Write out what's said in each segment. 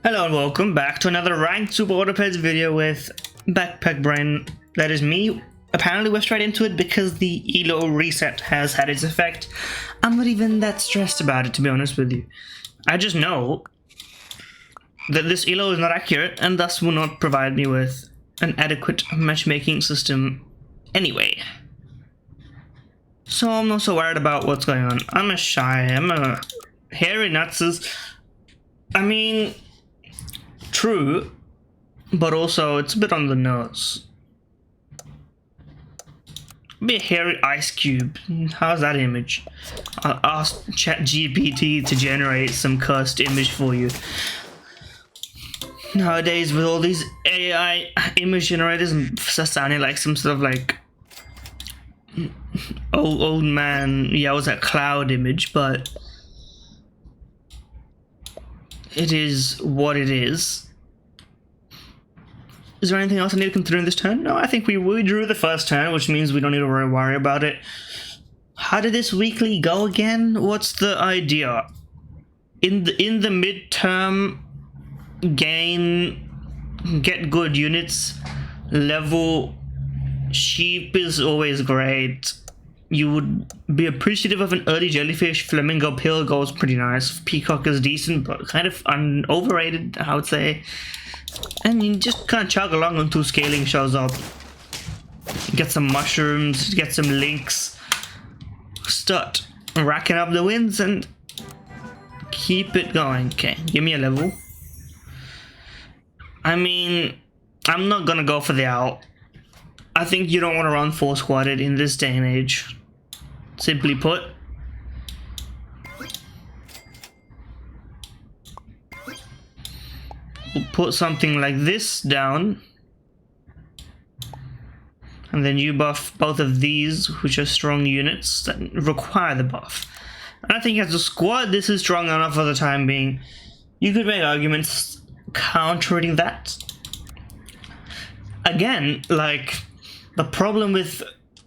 Hello and welcome back to another ranked Super Autopeds video with Backpack Brain. That is me. Apparently we're straight into it because the ELO reset has had its effect. I'm not even that stressed about it, to be honest with you. I just know that this ELO is not accurate and thus will not provide me with an adequate matchmaking system anyway. So I'm not so worried about what's going on. I'm a hairy nutses. I mean, true, but also it's a bit on the nose. Be a hairy ice cube. How's that image? I'll ask ChatGPT to generate some cursed image for you. Nowadays, with all these AI image generators sounding like some sort of like old man yells at cloud image, but it is what it is. Is there anything else I need to consider in this turn? No, I think we drew the first turn, which means we don't need to worry about it. How did this weekly go again? What's the idea? In the midterm, get good units, level. Sheep is always great. You would be appreciative of an early jellyfish. Flamingo pill goes pretty nice. Peacock is decent, but kind of overrated, I would say. And you just kind of chug along until scaling shows up. Get some mushrooms, get some links. Start racking up the wins and keep it going. Okay, give me a level. I mean, I'm not gonna go for the owl. I think you don't want to run 4-squatted in this day and age. Simply put. We'll put something like this down. And then you buff both of these, which are strong units that require the buff. And I think as a squad, this is strong enough for the time being. You could make arguments countering that. Again, like, the problem with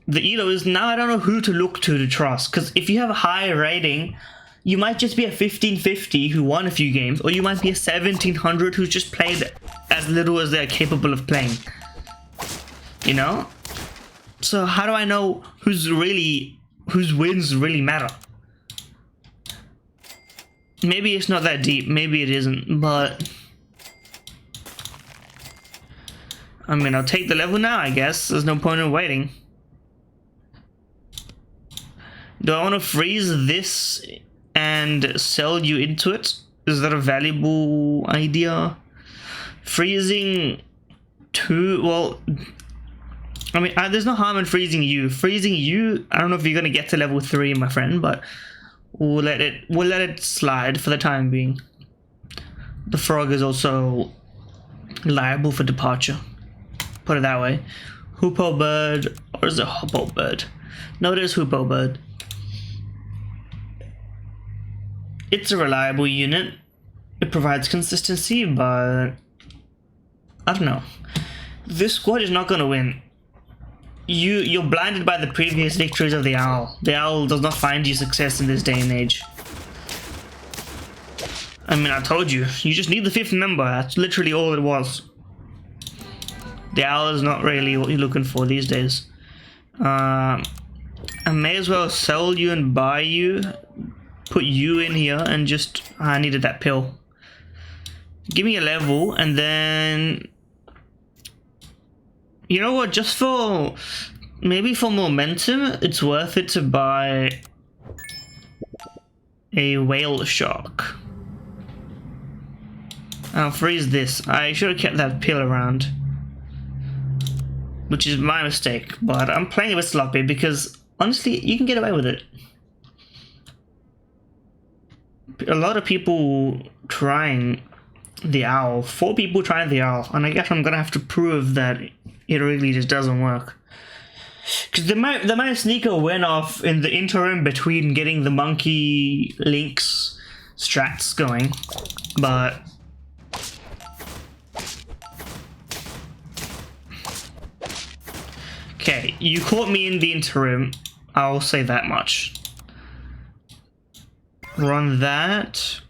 the ELO is now I don't know who to look to trust. Because if you have a high rating, you might just be a 1550 who won a few games, or you might be a 1700 who's just played as little as they're capable of playing. You know? So how do I know whose wins really matter? Maybe it's not that deep, maybe it isn't, but I mean, I'll take the level now, I guess. There's no point in waiting. Do I want to freeze this and sell you into it? Is that a valuable idea? Freezing two, well, I mean, there's no harm in freezing you. Freezing you, I don't know if you're gonna get to level 3, my friend, but we'll let it slide for the time being. The frog is also liable for departure. Put it that way. Hoopoe bird, or is it hoppo bird? No, it is hoopoe bird. It's a reliable unit. It provides consistency, but I don't know. This squad is not gonna win. You're blinded by the previous victories of the owl. The owl does not find you success in this day and age. I mean, I told you. You just need the 5th member. That's literally all it was. The owl is not really what you're looking for these days. I may as well sell you and buy you. Put you in here and just... I needed that pill. Give me a level and then... You know what? Just for... Maybe for momentum, it's worth it to buy a whale shark. I'll freeze this. I should have kept that pill around. Which is my mistake, but I'm playing a bit sloppy because, honestly, you can get away with it. A lot of people trying the owl. 4 people trying the owl, and I guess I'm gonna have to prove that it really just doesn't work. Because they might sneak a win off in the interim between getting the monkey links strats going, but... Okay, you caught me in the interim, I'll say that much. Run that.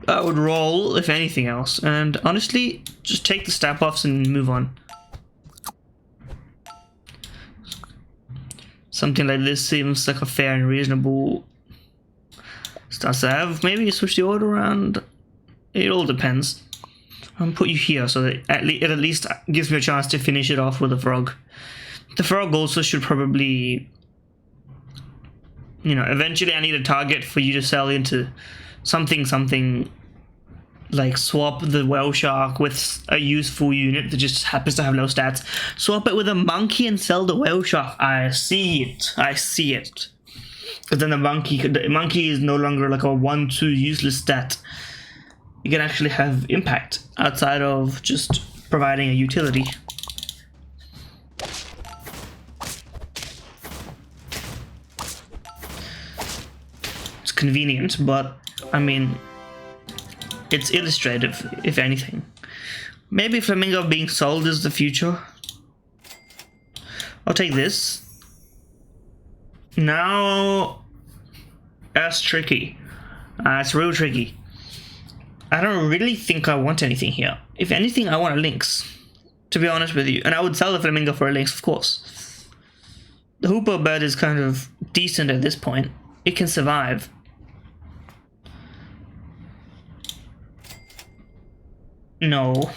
I would roll, if anything else. And honestly, just take the stat buffs and move on. Something like this seems like a fair and reasonable stance to have. Maybe you switch the order around. It all depends. I'll put you here so that it at least gives me a chance to finish it off with a frog. The frog also should probably, you know, eventually I need a target for you to sell into something like swap the whale shark with a useful unit that just happens to have low stats. Swap it with a monkey and sell the whale shark. I see it. I see it. Because then the monkey is no longer like a 1-2 useless stat. You can actually have impact outside of just providing a utility. It's convenient, but I mean, it's illustrative, if anything. Maybe Flamingo being sold is the future. I'll take this. Now, that's tricky. It's real tricky. I don't really think I want anything here. If anything, I want a lynx, to be honest with you. And I would sell the Flamingo for a lynx, of course. The Hoopoe bird is kind of decent at this point. It can survive. No.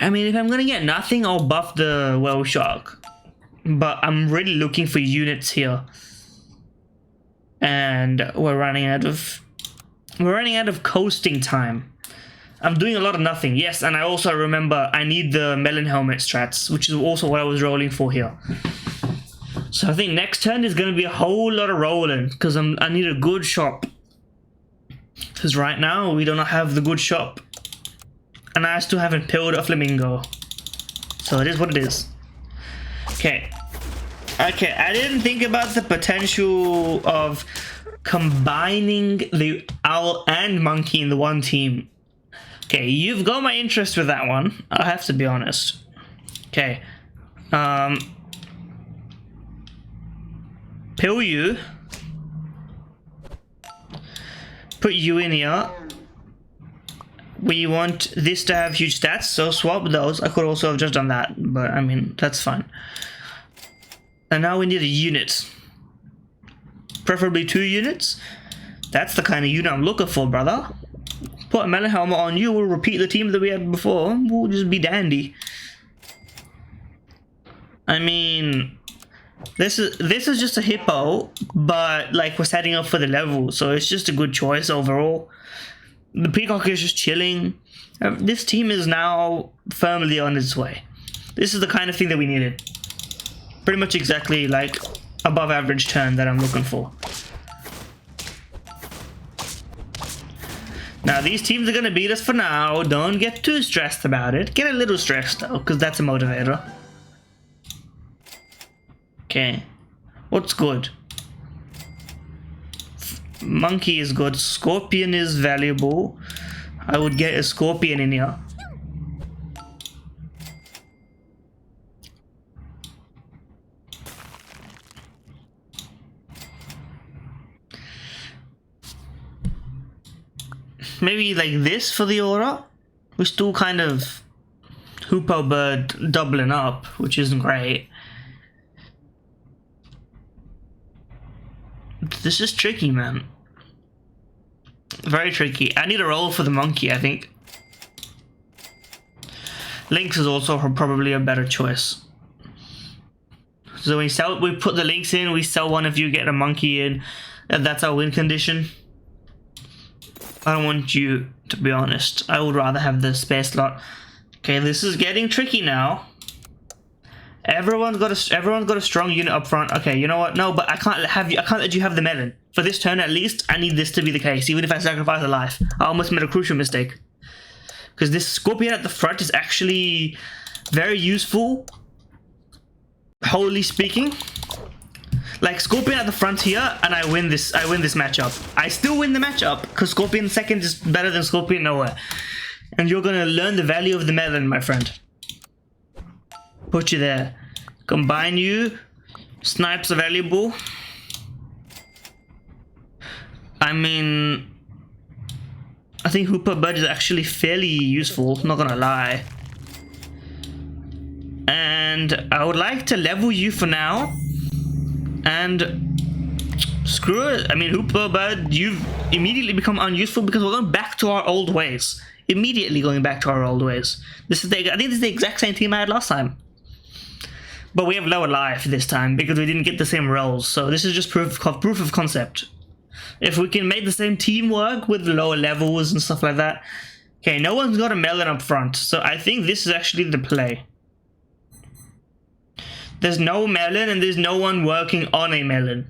I mean, if I'm gonna get nothing, I'll buff the whale shark. But I'm really looking for units here. And we're running out of coasting time. I'm doing a lot of nothing. Yes, and I also remember I need the melon helmet strats, which is also what I was rolling for here. So I think next turn is gonna be a whole lot of rolling because I need a good shop. Because right now we do not have the good shop. And I still haven't pilled a Flamingo. So it is what it is. Okay. Okay, I didn't think about the potential of combining the owl and monkey in the one team. Okay, you've got my interest with that one. I have to be honest. Okay. Pill you. Put you in here. We want this to have huge stats, so swap those. I could also have just done that, but I mean, that's fine. And now we need a unit. Preferably 2 units. That's the kind of unit I'm looking for, brother. Put a melon helmet on you, we'll repeat the team that we had before. We'll just be dandy. I mean, this is just a hippo, but like we're setting up for the level, so it's just a good choice overall. The peacock is just chilling. This team is now firmly on its way. This is the kind of thing that we needed. Pretty much exactly like above average turn that I'm looking for. Now these teams are going to beat us for now. Don't get too stressed about it. Get a little stressed though, because that's a motivator. Okay. What's good? Monkey is good. Scorpion is valuable. I would get a scorpion in here. Maybe like this for the aura. We're still kind of Hoopoe bird doubling up, which isn't great. This is tricky, man. Very tricky. I need a roll for the monkey, I think. Lynx is also probably a better choice. So we put the lynx in, we sell one of you, get a monkey in, and that's our win condition. I don't want you, to be honest. I would rather have the spare slot. Okay, this is getting tricky now. Everyone's got a strong unit up front. Okay, you know what? No, but I can't let you have the melon. For this turn at least, I need this to be the case, even if I sacrifice a life. I almost made a crucial mistake. Because this scorpion at the front is actually very useful. Wholly speaking. Like scorpion at the front here, and I win this matchup. I still win the matchup, because scorpion second is better than scorpion nowhere. And you're gonna learn the value of the melon, my friend. Put you there. Combine you. Snipes are valuable. I mean, I think Hooper Bud is actually fairly useful, not gonna lie. And I would like to level you for now. And screw it. I mean, Hooper Bud, you've immediately become unuseful because we're going back to our old ways. Immediately going back to our old ways. I think this is the exact same team I had last time. But we have lower life this time because we didn't get the same roles. So this is just proof of concept. If we can make the same team work with lower levels and stuff like that. Okay, no one's got a melon up front. So I think this is actually the play. There's no melon and there's no one working on a melon.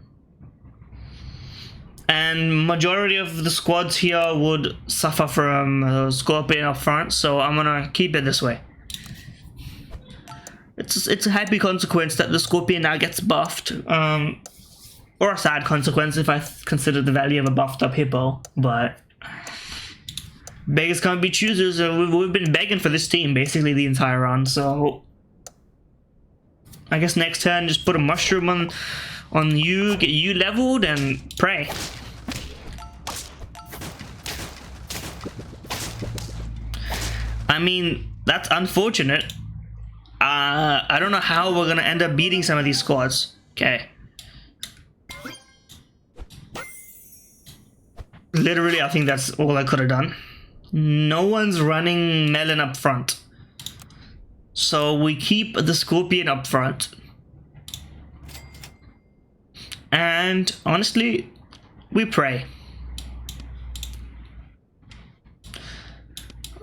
And majority of the squads here would suffer from Scorpion up front, so I'm gonna keep it this way. It's a happy consequence that the Scorpion now gets buffed, or a sad consequence if I consider the value of a buffed up Hippo, but beggars can't be choosers, and we've been begging for this team basically the entire run, so I guess next turn just put a mushroom on you, get you leveled, and pray. I mean, that's unfortunate. I don't know how we're gonna end up beating some of these squads. Okay. Literally, I think that's all I could have done. No one's running melon up front. So we keep the Scorpion up front. And honestly, we pray.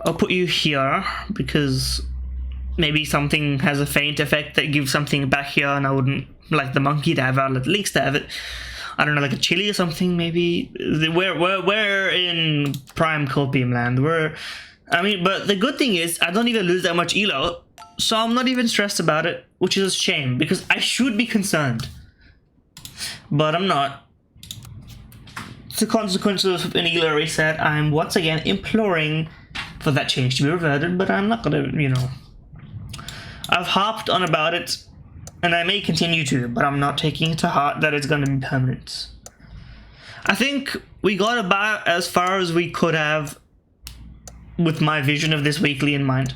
I'll put you here because maybe something has a feint effect that gives something back here, and I wouldn't like the monkey to have it, like Lynx to have it. I don't know, like a chili or something maybe. We're in prime Copium land. But the good thing is I don't even lose that much elo, so I'm not even stressed about it, which is a shame because I should be concerned, but I'm not. It's a consequence of an elo reset. I'm once again imploring for that change to be reverted, but I'm not gonna, you know. I've harped on about it, and I may continue to, but I'm not taking it to heart that it's gonna be permanent. I think we got about as far as we could have with my vision of this weekly in mind.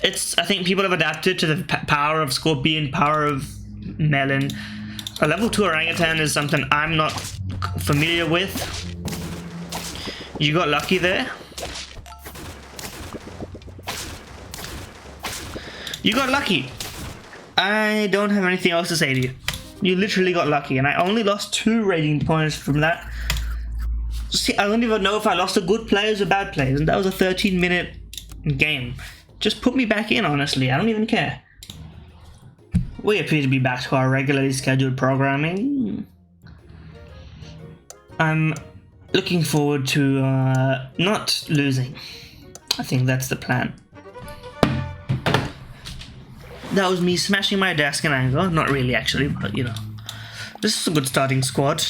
I think people have adapted to the power of Scorpion, power of Melon. A level 2 orangutan is something I'm not familiar with. You got lucky there. You got lucky. I don't have anything else to say to you. You literally got lucky, and I only lost 2 rating points from that. See, I don't even know if I lost to good players or bad players, and that was a 13-minute game. Just put me back in, honestly. I don't even care. We appear to be back to our regularly scheduled programming. I'm looking forward to not losing. I think that's the plan. That was me smashing my desk in anger. Not really, actually, but you know. This is a good starting squad.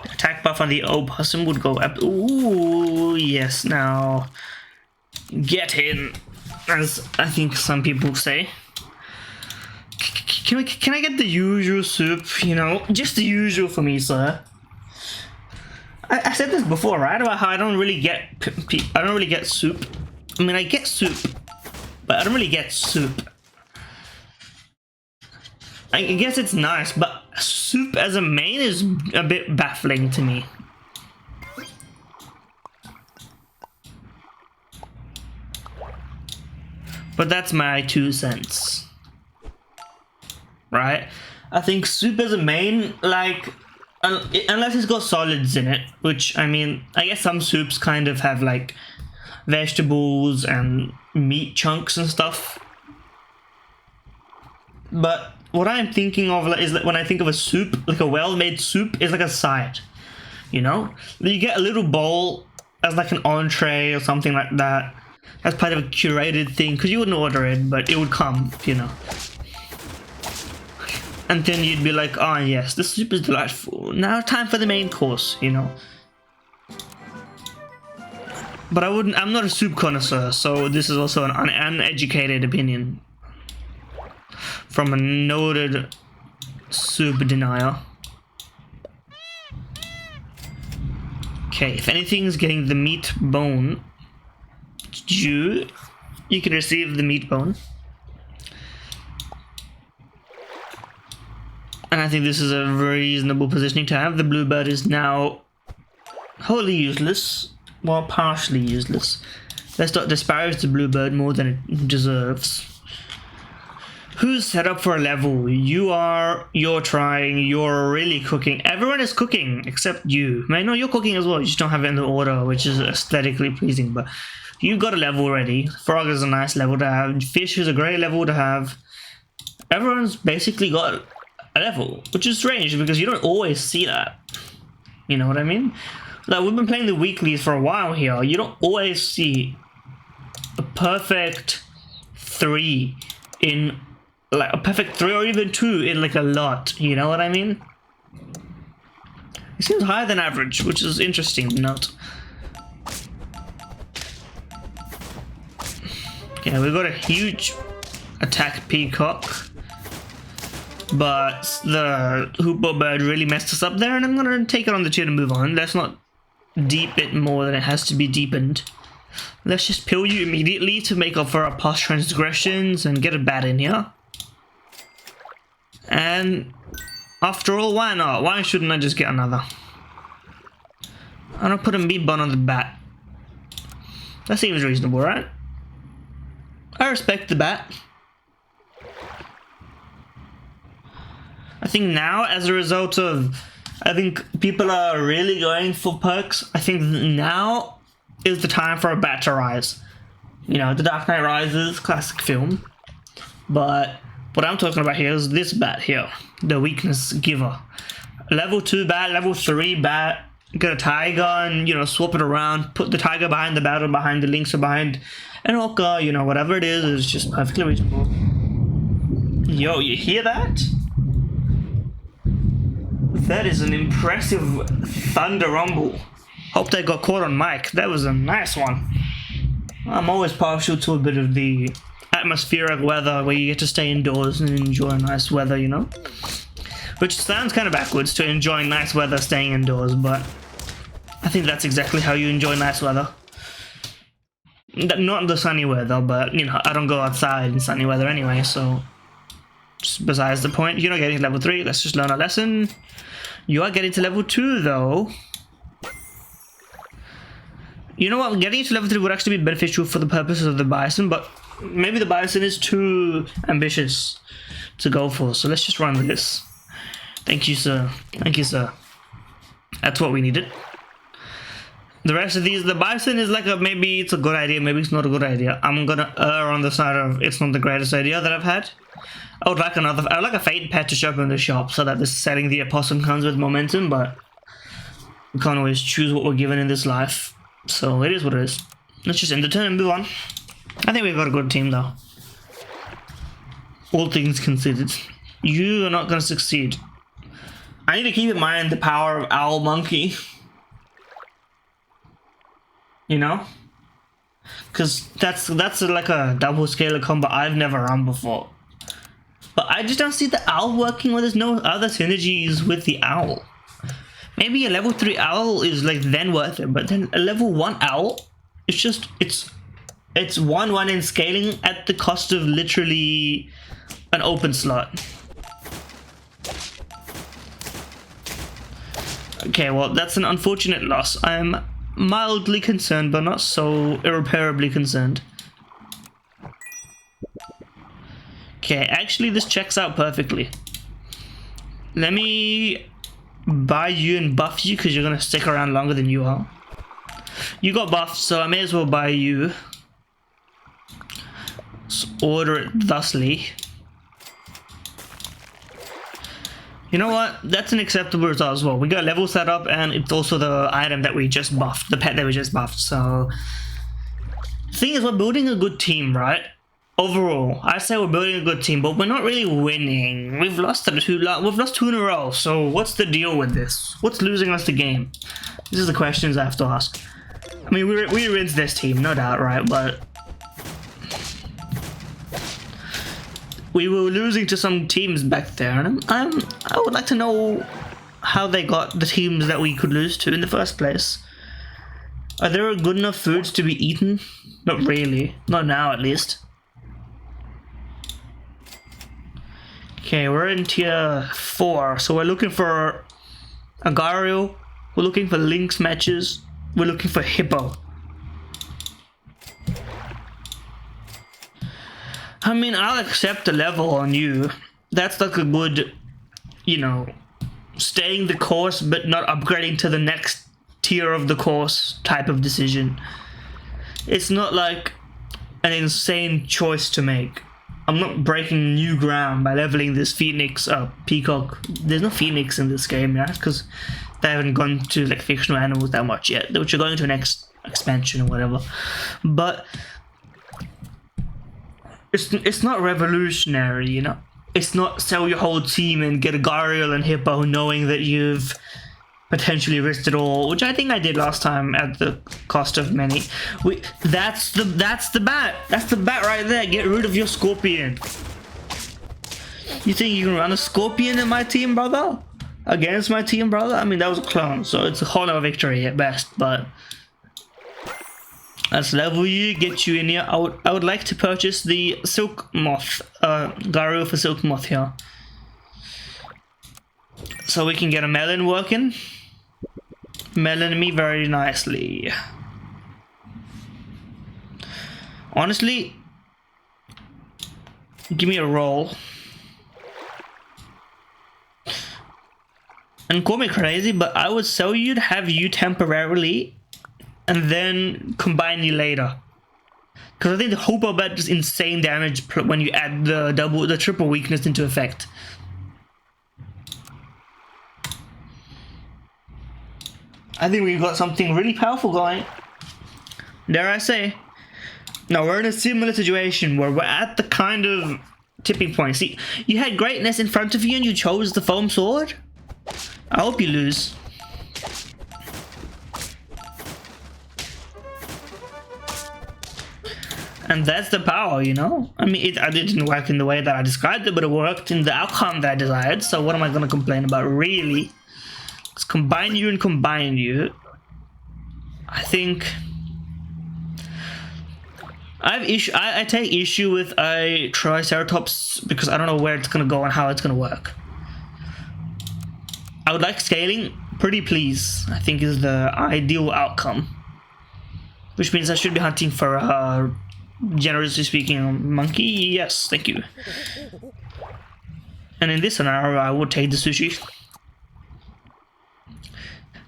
Attack buff on the opossum would go up. Ooh, yes, now. Get in, as I think some people say. Can I get the usual soup, you know? Just the usual for me, sir. I said this before, right? About how I don't really get soup. I mean, I get soup, but I don't really get soup. I guess it's nice, but soup as a main is a bit baffling to me. But that's my 2 cents. Right? I think soup as a main, like, unless it's got solids in it, which, I mean, I guess some soups kind of have, like, vegetables and meat chunks and stuff. But what I'm thinking of is that when I think of a soup, like a well-made soup, is like a side, you know? You get a little bowl as like an entree or something like that. As part of a curated thing, because you wouldn't order it, but it would come, you know. And then you'd be like, oh yes, this soup is delightful. Now time for the main course, you know. But I'm not a soup connoisseur, so this is also an uneducated opinion from a noted soup denier. Okay, if anything's getting the meat bone, you can receive the meat bone. And I think this is a reasonable positioning to have. The bluebird is now wholly useless, well, partially useless. Let's not disparage the bluebird more than it deserves. Who's set up for a level? You are, you're trying, you're really cooking. Everyone is cooking except you. I know you're cooking as well, you just don't have it in the order, which is aesthetically pleasing, but you've got a level already. Frog is a nice level to have. Fish is a great level to have. Everyone's basically got a level, which is strange because you don't always see that. You know what I mean? Like, we've been playing the weeklies for a while here. You don't always see a perfect 3 in, like, a perfect 3 or even 2 in, like, a lot. You know what I mean? It seems higher than average, which is interesting to note. Yeah, we've got a huge attack peacock, but the hoopoe bird really messed us up there, and I'm gonna take it on the chin and move on. Let's not deep it more than it has to be deepened. Let's just pill you immediately to make up for our past transgressions and get a bat in here. And after all, why not? Why shouldn't I just get another? I'm gonna put a meat bun on the bat. That seems reasonable, right? I respect the bat. I think now, as a result of, I think people are really going for perks. I think now is the time for a bat to rise. You know, The Dark Knight Rises, classic film. But what I'm talking about here is this bat here, the weakness giver. Level 2 bat, level 3 bat, get a tiger and, you know, swap it around, put the tiger behind the bat or behind the lynx or behind an orca, you know, whatever it is just perfectly reasonable. Yo, you hear that? That is an impressive thunder rumble. Hope that got caught on mic. That was a nice one. I'm always partial to a bit of the atmospheric weather where you get to stay indoors and enjoy nice weather, you know? Which sounds kind of backwards, to enjoy nice weather staying indoors, but I think that's exactly how you enjoy nice weather. Not the sunny weather, but, you know, I don't go outside in sunny weather anyway, so just besides the point. You're not getting to level 3, let's just learn a lesson. You are getting to level 2 though. You know what, getting to level 3 would actually be beneficial for the purposes of the bison, but maybe the bison is too ambitious to go for, so let's just run with this. Thank you, sir. Thank you, sir. That's what we needed. The rest of these, the bison is like a, maybe it's a good idea, maybe it's not a good idea. I'm gonna err on the side of it's not the greatest idea that I've had. I would like a faint pet to show up in the shop so that this setting the opossum comes with momentum, but we can't always choose what we're given in this life. So it is what it is. Let's just end the turn and move on. I think we've got a good team though. All things considered. You are not gonna succeed. I need to keep in mind the power of Owl Monkey. You know? Because that's like a double scalar combo I've never run before. But I just don't see the owl working when there's no other synergies with the owl. Maybe a level 3 owl is like then worth it, but then a level 1 owl, it's just, it's 1/1 in scaling at the cost of literally an open slot. Okay, well, that's an unfortunate loss. I'm mildly concerned, but not so irreparably concerned. Okay, actually this checks out perfectly. Let me buy you and buff you because you're gonna stick around longer than you are. You got buffed, so I may as well buy you. Let's order it thusly. You know what? That's an acceptable result as well. We got level set up and it's also the item that we just buffed, the pet that we just buffed. So the thing is, we're building a good team, right? Overall, I say we're building a good team, but we're not really winning. We've lost 2 in a row. So what's the deal with this? What's losing us the game? These are the questions I have to ask. I mean, we rinsed this team, no doubt, right? But we were losing to some teams back there, and I would like to know how they got the teams that we could lose to in the first place. Are there good enough foods to be eaten? Not really. Not now, at least. Okay, we're in tier 4, so we're looking for Agario, we're looking for Lynx matches, we're looking for Hippo. I mean, I'll accept a level on you. That's like a good, you know, staying the course but not upgrading to the next tier of the course type of decision. It's not like an insane choice to make. I'm not breaking new ground by leveling this Phoenix Peacock. There's no Phoenix in this game, right? Because they haven't gone to like fictional animals that much yet, which are going to next expansion or whatever. But it's not revolutionary, you know. It's not sell your whole team and get a Gariel and Hippo knowing that you've potentially risked it all, which I think I did last time at the cost of many. That's the bat. That's the bat right there. Get rid of your Scorpion. You think you can run a Scorpion in my team, brother? Against my team, brother? I mean, that was a clone, so it's a hollow victory at best, but let's level you, get you in here. I would like to purchase the Silk Moth, Garo for Silk Moth here, so we can get a melon working. Melon me very nicely. Honestly, give me a roll. And call me crazy, but I would sell you to have you temporarily and then combine you later. Because I think the Hooper Bat does insane damage when you add the triple weakness into effect. I think we've got something really powerful going. Dare I say. Now we're in a similar situation where we're at the kind of tipping point. See, you had greatness in front of you and you chose the foam sword. I hope you lose. And that's the power, you know? I mean, it didn't work in the way that I described it, but it worked in the outcome that I desired. So what am I going to complain about, really? Let's combine you and combine you. I think I take issue with a Triceratops because I don't know where it's gonna go and how it's gonna work. I would like scaling. Pretty please, I think is the ideal outcome. Which means I should be hunting for generously speaking, a monkey. Yes, thank you. And in this scenario, I would take the sushi.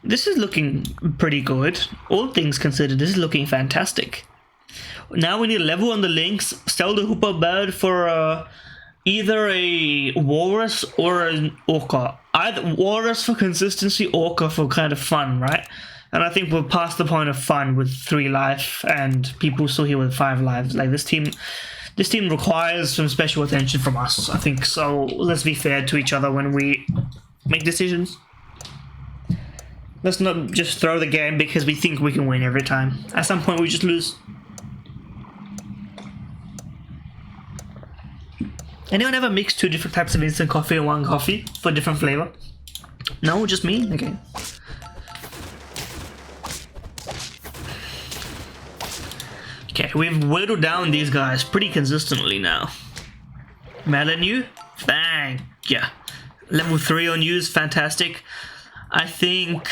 This is looking pretty good. All things considered, this is looking fantastic. Now we need a level on the Lynx, sell the Hooper Bird for either a Walrus or an Orca. Either Walrus for consistency, Orca for kind of fun, right? And I think we're past the point of fun with 3 life and people still here with 5 lives. Like this team requires some special attention from us, I think. So let's be fair to each other when we make decisions. Let's not just throw the game because we think we can win every time. At some point we just lose. Anyone ever mix 2 different types of instant coffee in one coffee for different flavor? No, just me? Okay. Okay, we've whittled down these guys pretty consistently now. Melon you? Bang! Yeah. Level 3 on you is fantastic. I think...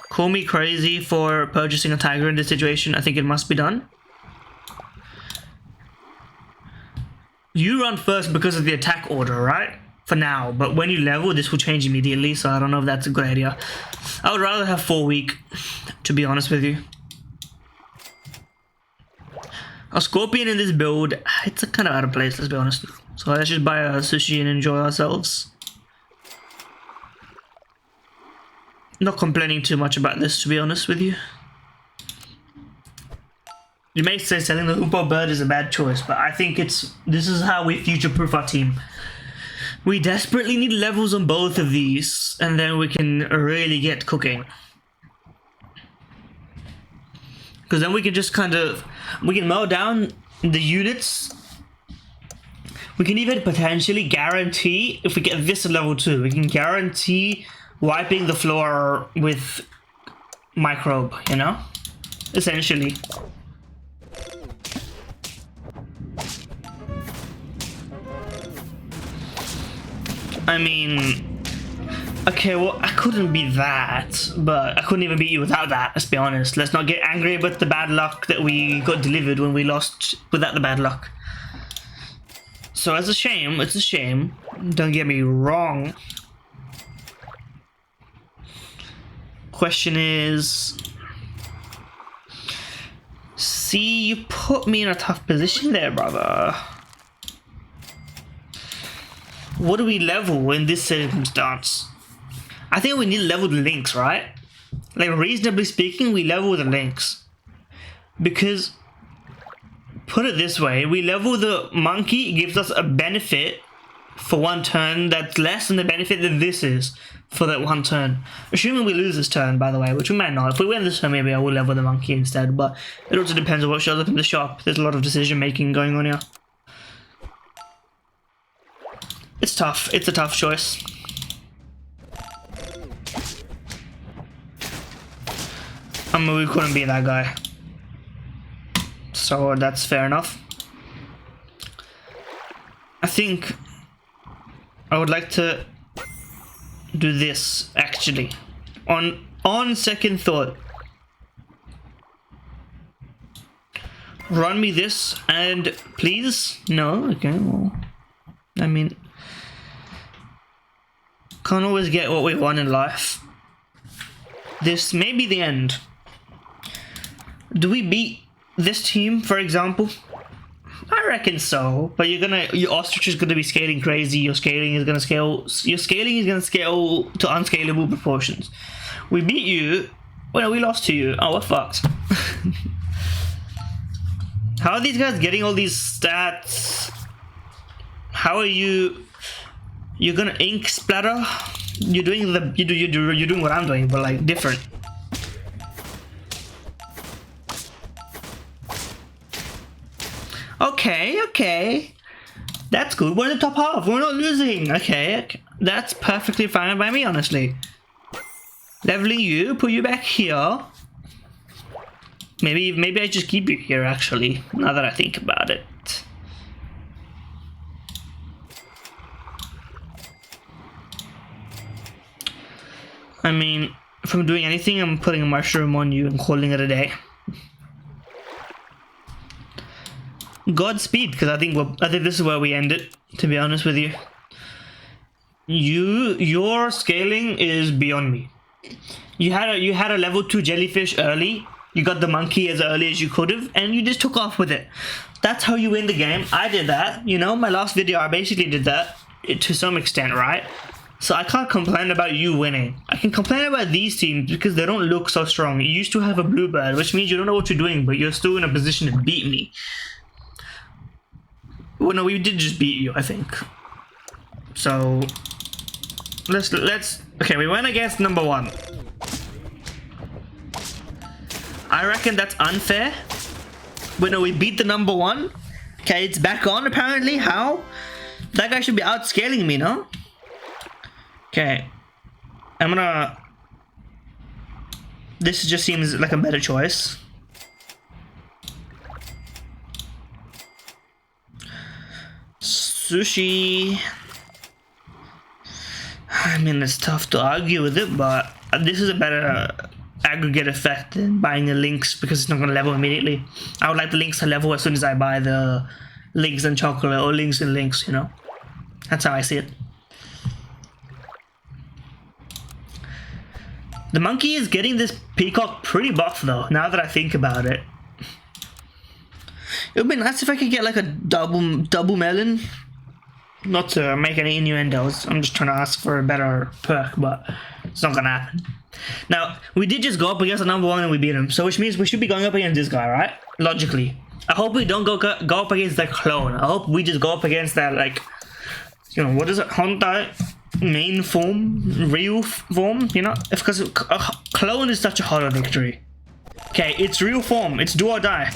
Call me crazy for purchasing a tiger in this situation. I think it must be done. You run first because of the attack order, right? For now. But when you level, this will change immediately. So I don't know if that's a good idea. I would rather have 4 week, to be honest with you. A Scorpion in this build, it's kind of out of place, let's be honest. So let's just buy a sushi and enjoy ourselves. Not complaining too much about this, to be honest with you. You may say selling the Hooper Bird is a bad choice, but I think this is how we future-proof our team. We desperately need levels on both of these, and then we can really get cooking. Because then we can just kind of... We can mow down the units. We can even potentially guarantee, if we get this at level 2, we can guarantee wiping the floor with microbe, you know? Essentially. I mean, okay, well, I couldn't beat that, but I couldn't even beat you without that, let's be honest. Let's not get angry about the bad luck that we got delivered when we lost without the bad luck. So it's a shame, don't get me wrong. Question is, see, you put me in a tough position there, brother. What do we level in this circumstance? I think we need to level the links, right? Like, reasonably speaking, we level the links. Because, put it this way, we level the monkey, it gives us a benefit for one turn that's less than the benefit that this is for that one turn. Assuming we lose this turn, by the way, which we might not. If we win this turn, maybe I will level the monkey instead, but it also depends on what shows up in the shop. There's a lot of decision making going on here. It's tough. It's a tough choice. I mean, we couldn't be that guy. So that's fair enough. I think I would like to do this, actually. On second thought. Run me this, and please? No? Okay, well, I mean, can't always get what we want in life. This may be the end. Do we beat this team, for example? I reckon so, but your ostrich is gonna be scaling crazy. Your scaling is gonna scale to unscalable proportions. We beat you. Well, we lost to you. Oh, we're fucked. How are these guys getting all these stats? How are you? You're gonna ink splatter. You're doing you're doing what I'm doing, but like different. Okay. That's good. We're in the top half. We're not losing. Okay. That's perfectly fine by me, honestly. Leveling you, put you back here. Maybe I just keep you here, actually, now that I think about it. I mean, if I'm doing anything, I'm putting a mushroom on you and calling it a day. Godspeed, because I think this is where we end it, to be honest with you. Your scaling is beyond me. You had a level 2 jellyfish early. You got the monkey as early as you could have, and you just took off with it. That's how you win the game. I did that, you know, my last video I basically did that to some extent, right? So I can't complain about you winning. I can complain about these teams because they don't look so strong. You used to have a bluebird, which means you don't know what you're doing, but you're still in a position to beat me. Well, no, we did just beat you, I think. So let's okay, we went against number 1. I reckon that's unfair. But no, we beat the number 1. Okay, it's back on apparently. How? That guy should be outscaling me, no? Okay. I'm gonna... This just seems like a better choice. Sushi. I mean, it's tough to argue with it, but this is a better aggregate effect than buying the links because it's not going to level immediately. I would like the links to level as soon as I buy the links and chocolate or links and links, you know. That's how I see it. The monkey is getting this peacock pretty buff though, now that I think about it. It would be nice if I could get like a double melon. Not to make any innuendos, I'm just trying to ask for a better perk, but it's not gonna happen. Now, we did just go up against the number 1 and we beat him, so which means we should be going up against this guy, right? Logically. I hope we don't go up against that clone. I hope we just go up against that, like, you know, what is it? Hontai main form? Real form? You know? Because a clone is such a harder victory. Okay, it's real form. It's do or die.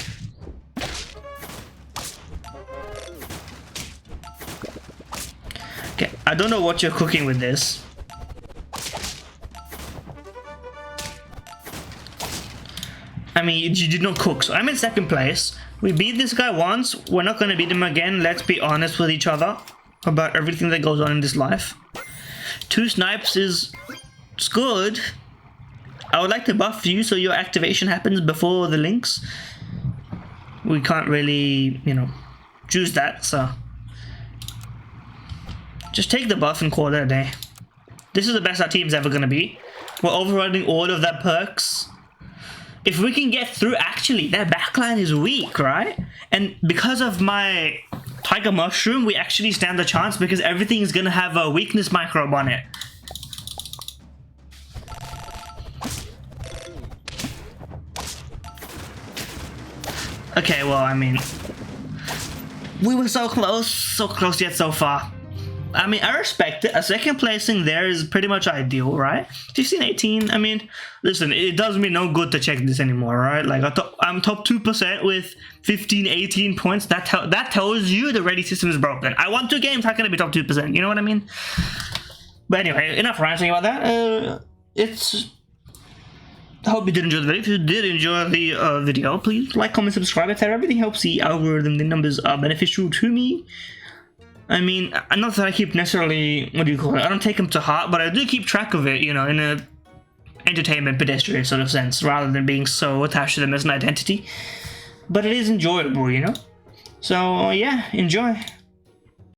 Okay, I don't know what you're cooking with this. I mean, you did not cook, so I'm in second place. We beat this guy once, we're not gonna beat him again. Let's be honest with each other about everything that goes on in this life. 2 snipes is it's good. I would like to buff you so your activation happens before the links. We can't really, you know, choose that, so just take the buff and call it a day. This is the best our team's ever gonna be. We're overriding all of their perks. If we can get through, actually, their backline is weak, right? And because of my Tiger Mushroom, we actually stand a chance because everything is gonna have a weakness microbe on it. Okay, well, I mean, we were so close yet so far. I mean, I respect it. A second placing there is pretty much ideal, right? 15, 18, I mean, listen, it does me no good to check this anymore, right? Like, I'm top 2% with 15, 18 points. That tells you the ready system is broken. I won 2 games, how can it be top 2%? You know what I mean? But anyway, enough ranting about that. I hope you did enjoy the video. If you did enjoy the video, please like, comment, subscribe, etc. Everything helps the algorithm. The numbers are beneficial to me. I mean, not that I keep necessarily, what do you call it? I don't take them to heart, but I do keep track of it, you know, in a entertainment pedestrian sort of sense, rather than being so attached to them as an identity. But it is enjoyable, you know? So, yeah, enjoy.